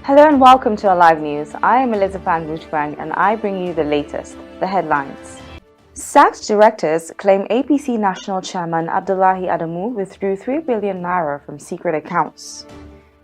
Hello and welcome to our live news. I am Elizabeth Withdrew and I bring you the latest, the headlines. Sacked directors claim APC National Chairman Abdullahi Adamu withdrew 3 billion naira from secret accounts.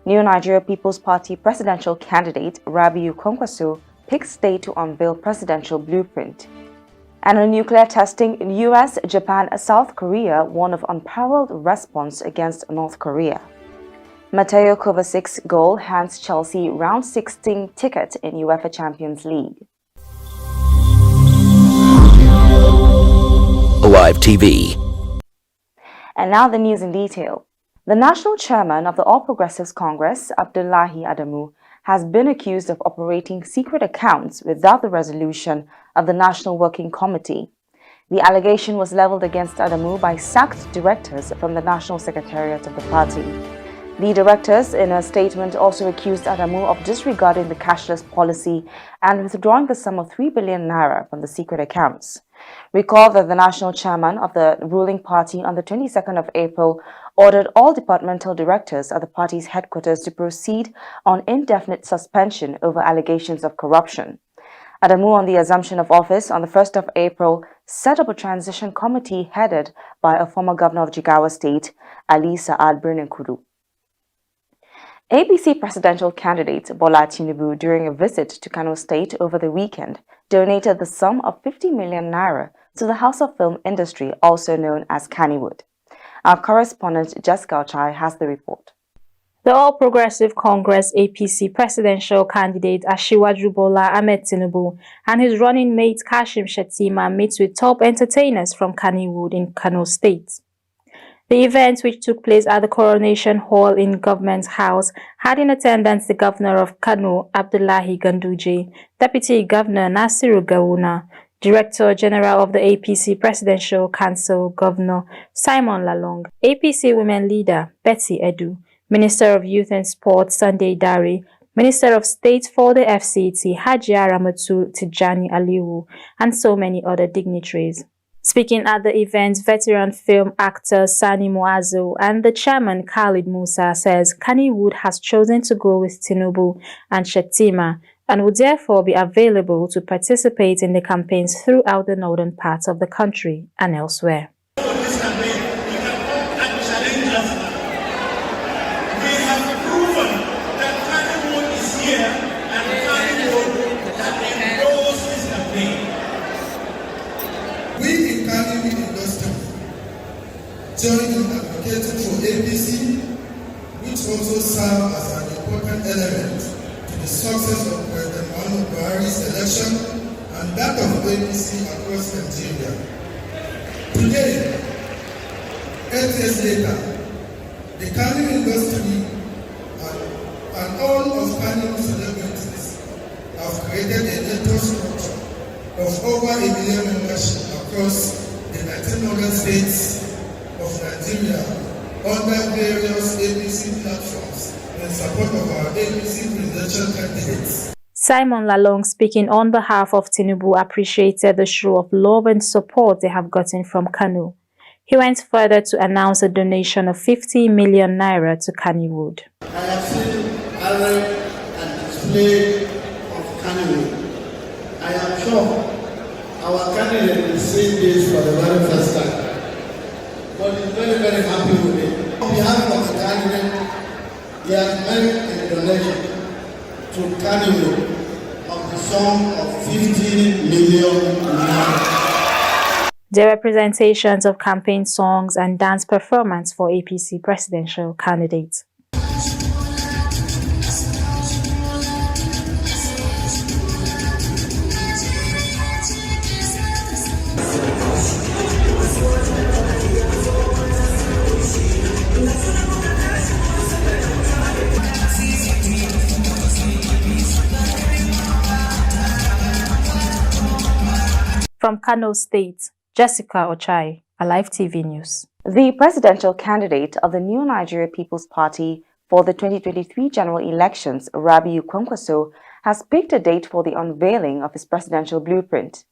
New Nigeria People's Party presidential candidate Rabiu Kwankwaso picks date to unveil presidential blueprint. And on nuclear testing in US, Japan, South Korea warn of unparalleled response against North Korea. Mateo Kovacic's goal hands Chelsea round 16 ticket in UEFA Champions League. Live TV. And now the news in detail. The national chairman of the All Progressives Congress, Abdullahi Adamu, has been accused of operating secret accounts without the resolution of the National Working Committee. The allegation was leveled against Adamu by sacked directors from the National Secretariat of the party. The directors, in a statement, also accused Adamu of disregarding the cashless policy and withdrawing the sum of 3 billion naira from the secret accounts. Recall that the national chairman of the ruling party on the 22nd of April ordered all departmental directors at the party's headquarters to proceed on indefinite suspension over allegations of corruption. Adamu, on the assumption of office on the 1st of April, set up a transition committee headed by a former governor of Jigawa State, Ali Sa'ad Birnin-Kudu. APC presidential candidate Bola Tinubu, during a visit to Kano State over the weekend, donated the sum of 50 million naira to the House of Film industry, also known as Kannywood. Our correspondent Jessica Ochai has the report. The All Progressive Congress APC presidential candidate Asiwaju Bola Ahmed Tinubu and his running mate Kashim Shettima meets with top entertainers from Kannywood in Kano State. The event, which took place at the Coronation Hall in Government House, had in attendance the Governor of Kano, Abdullahi Ganduje, Deputy Governor Nasiru Gawuna, Director General of the APC Presidential Council, Governor Simon Lalong, APC Women Leader Betty Edu, Minister of Youth and Sports Sunday Dare, Minister of State for the FCT Hajia Ramatu Tijani Aliwu, and so many other dignitaries. Speaking at the event, veteran film actor Sani Muazu and the chairman Khalid Musa says Kannywood has chosen to go with Tinubu and Shettima and will therefore be available to participate in the campaigns throughout the northern parts of the country and elsewhere. Joined in advocating for APC, which also served as an important element to the success of President Muhammadu Buhari's election and that of APC across Nigeria. Today, 8 years later, the Kano industry and all of Kano celebrities have created a network structure of over 1 million membership across the 19 northern states of Nigeria under various APC platforms in support of our APC presidential candidates. Simon Lalong, speaking on behalf of Tinubu, appreciated the show of love and support they have gotten from Kano. He went further to announce a donation of 50 million naira to Kannywood. I have seen array and display of Kannywood. I am sure our candidate will see this for the very first time. But he's very, very happy with it. On behalf of the candidate, he has made a donation to Kannywood of the sum of 15 million naira. There were presentations of campaign songs and dance performance for APC presidential candidates. From Kano State, Jessica Ochai, Alive TV News. The presidential candidate of the New Nigeria People's Party for the 2023 general elections, Rabiu Kwankwaso, has picked a date for the unveiling of his presidential blueprint.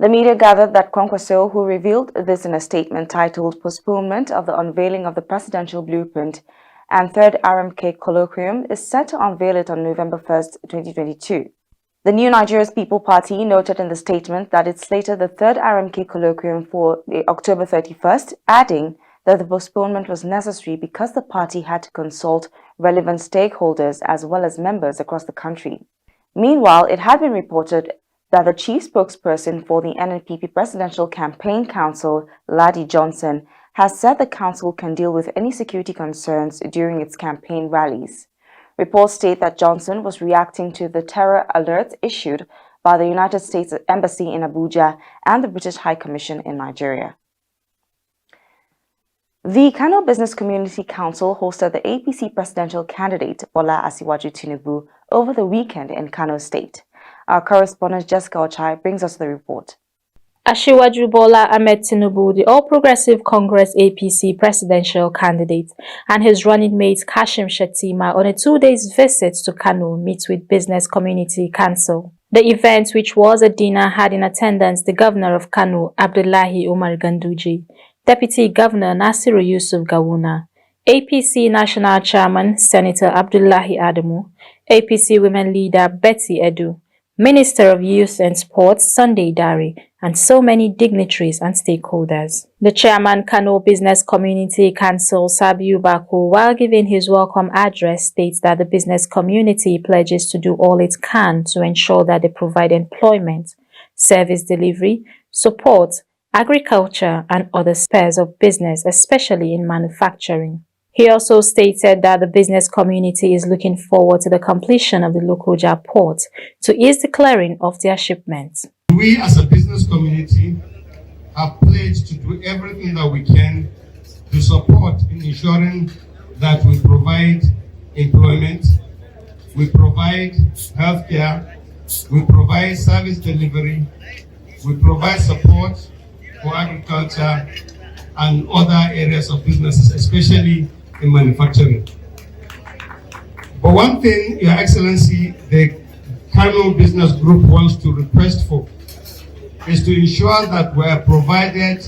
The media gathered that Kwankwaso, who revealed this in a statement titled Postponement of the Unveiling of the Presidential Blueprint, and 3rd RMK Colloquium is set to unveil it on November 1st, 2022. The New Nigeria's People Party noted in the statement that it slated the 3rd RMK Colloquium for October 31st, adding that the postponement was necessary because the party had to consult relevant stakeholders as well as members across the country. Meanwhile, it had been reported that the chief spokesperson for the NNPP Presidential Campaign Council, Ladi Johnson, has said the council can deal with any security concerns during its campaign rallies. Reports state that Johnson was reacting to the terror alerts issued by the United States Embassy in Abuja and the British High Commission in Nigeria. The Kano Business Community Council hosted the APC presidential candidate Bola Asiwaju Tinubu over the weekend in Kano State. Our correspondent Jessica Ochai brings us the report. Asiwaju Bola Ahmed Tinubu, the All Progressive Congress APC presidential candidate, and his running mate Kashim Shettima on a 2-day visit to Kano meet with Business Community Council. The event, which was a dinner, had in attendance the Governor of Kano, Abdullahi Umar Ganduje, Deputy Governor Nasiru Yusuf Gawuna, APC National Chairman Senator Abdullahi Adamu, APC Women Leader Betty Edu, Minister of Youth and Sports Sunday Dare, and so many dignitaries and stakeholders. The chairman Kano Business Community Council, Sabiu Bako, while giving his welcome address, states that the business community pledges to do all it can to ensure that they provide employment, service delivery, support, agriculture, and other spheres of business, especially in manufacturing. He also stated that the business community is looking forward to the completion of the Lokoja port to ease the clearing of their shipments. We as a business community have pledged to do everything that we can to support in ensuring that we provide employment, we provide healthcare, we provide service delivery, we provide support for agriculture and other areas of businesses, especially in manufacturing. But one thing, Your Excellency, the Kano Business Group wants to request for is to ensure that we are provided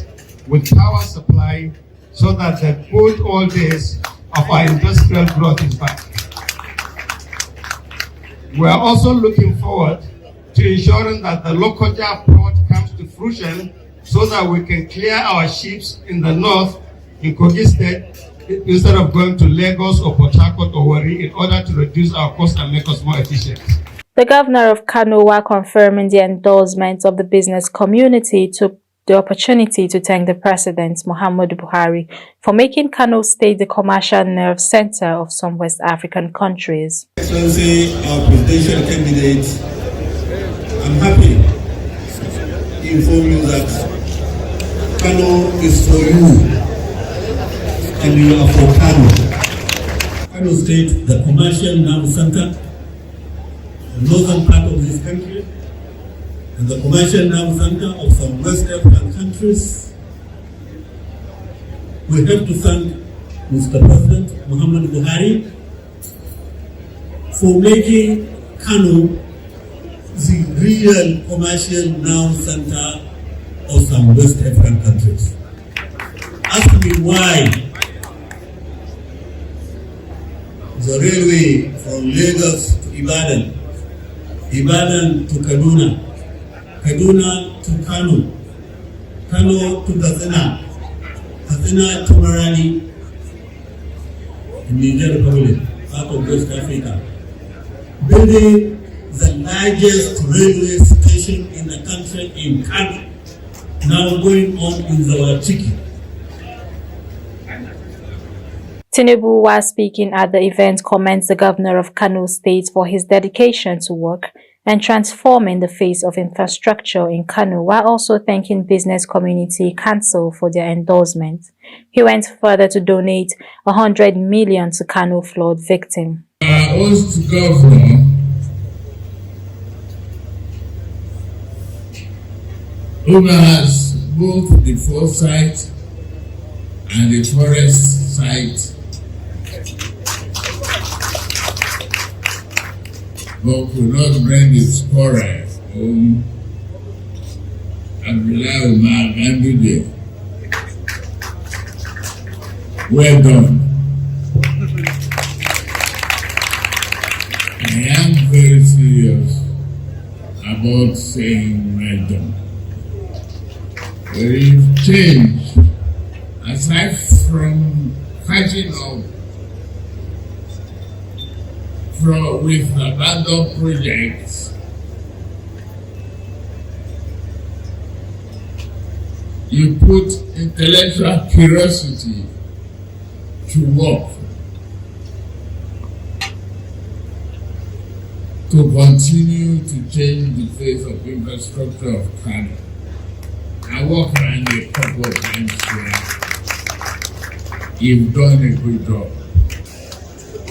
with power supply so that the good old days of our industrial growth is back. We are also looking forward to ensuring that the Lokoja port comes to fruition so that we can clear our ships in the north, in Kogi State, instead of going to Lagos or Port Harcourt or Warri, in order to reduce our costs and make us more efficient. The governor of Kano, while confirming the endorsement of the business community, took the opportunity to thank the President, Muhammadu Buhari, for making Kano State the commercial nerve center of some West African countries. Excellency, our presidential candidate, I'm happy to inform you that Kano is for you and you are for Kano. Kano State, the commercial nerve center, the northern part of this country, and the commercial nerve center of some West African countries. We have to thank Mr. President Muhammadu Buhari for making Kano the real commercial nerve center of some West African countries. Ask me why the railway from Lagos to Ibadan, Ibadan to Kaduna, Kaduna to Kano, Kano to Katsina, Katsina to Marani, in Niger Republic, part of West Africa, building the largest railway station in the country in Kano, now going on in Zawatiki. Tinubu, while speaking at the event, commends the governor of Kano State for his dedication to work and transforming the face of infrastructure in Kano, while also thanking Business Community Council for their endorsement. He went further to donate 100 million to Kano flood victim. I oath to governor who has both the foresight and the forest sight, but could not bring its quarrel home and rely on my Gandhi. Well done. about saying well done. We've changed, aside from catching up with abandoned projects, you put intellectual curiosity to work to continue to change the face of infrastructure of Kano. I walk around a couple of times here. You've done a good job.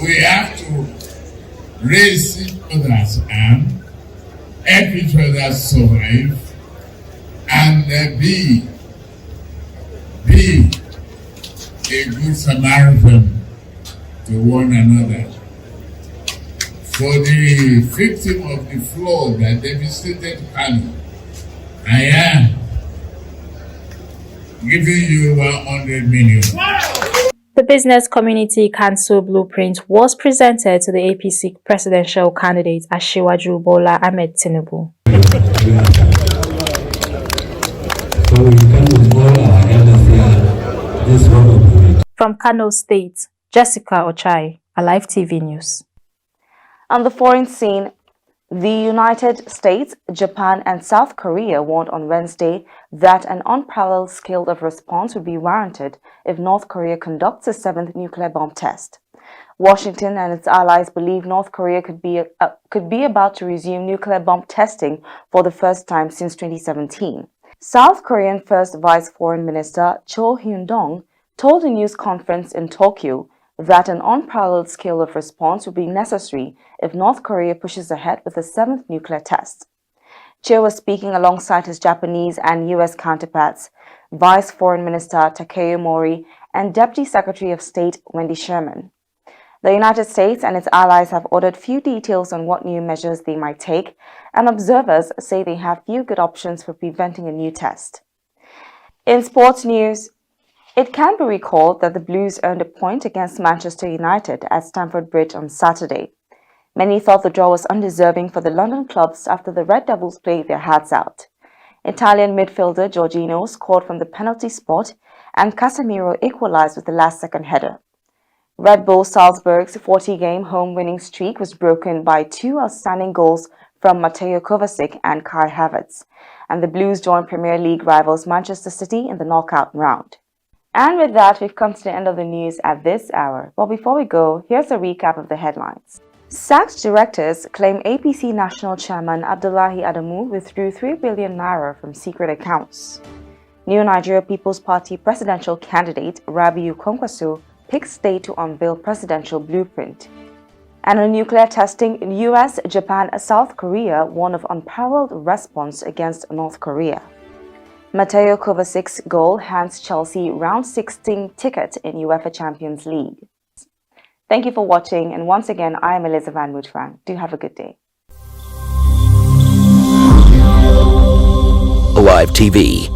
We have to raise each other's arm, help each other survive, and be a good Samaritan to one another. For the victim of the flood that devastated Kano, I am giving you 100 million. The Business Community Council Blueprint was presented to the APC presidential candidate Asiwaju Bola Ahmed Tinubu. So we can with all our elders here, this one of From Kano State, Jessica Ochai, Alive TV News. On the foreign scene, the United States, Japan and South Korea warned on Wednesday that an unparalleled scale of response would be warranted if North Korea conducts a seventh nuclear bomb test. Washington and its allies believe North Korea could be about to resume nuclear bomb testing for the first time since 2017. South Korean First Vice Foreign Minister Cho Hyun-dong told a news conference in Tokyo that an unparalleled scale of response would be necessary if North Korea pushes ahead with a seventh nuclear test. Cho was speaking alongside his Japanese and U.S. counterparts, Vice Foreign Minister Takeo Mori and Deputy Secretary of State Wendy Sherman. The United States and its allies have ordered few details on what new measures they might take, and observers say they have few good options for preventing a new test. In sports news, it can be recalled that the Blues earned a point against Manchester United at Stamford Bridge on Saturday. Many thought the draw was undeserving for the London clubs after the Red Devils played their hearts out. Italian midfielder Jorginho scored from the penalty spot and Casemiro equalized with the last-second header. Red Bull Salzburg's 40-game home winning streak was broken by two outstanding goals from Mateo Kovacic and Kai Havertz, and the Blues joined Premier League rivals Manchester City in the knockout round. And with that, we've come to the end of the news at this hour. But before we go, here's a recap of the headlines. Sacked directors claim APC National Chairman Abdullahi Adamu withdrew 3 billion naira from secret accounts. New Nigeria People's Party presidential candidate Rabiu Kwankwaso picks state to unveil presidential blueprint. And on nuclear testing in US, Japan, and South Korea warn of unparalleled response against North Korea. Mateo Kovacic's goal hands Chelsea round 16 ticket in UEFA Champions League. Thank you for watching, and once again, I am Elizabeth Van Mootfang. Do have a good day. Alive TV.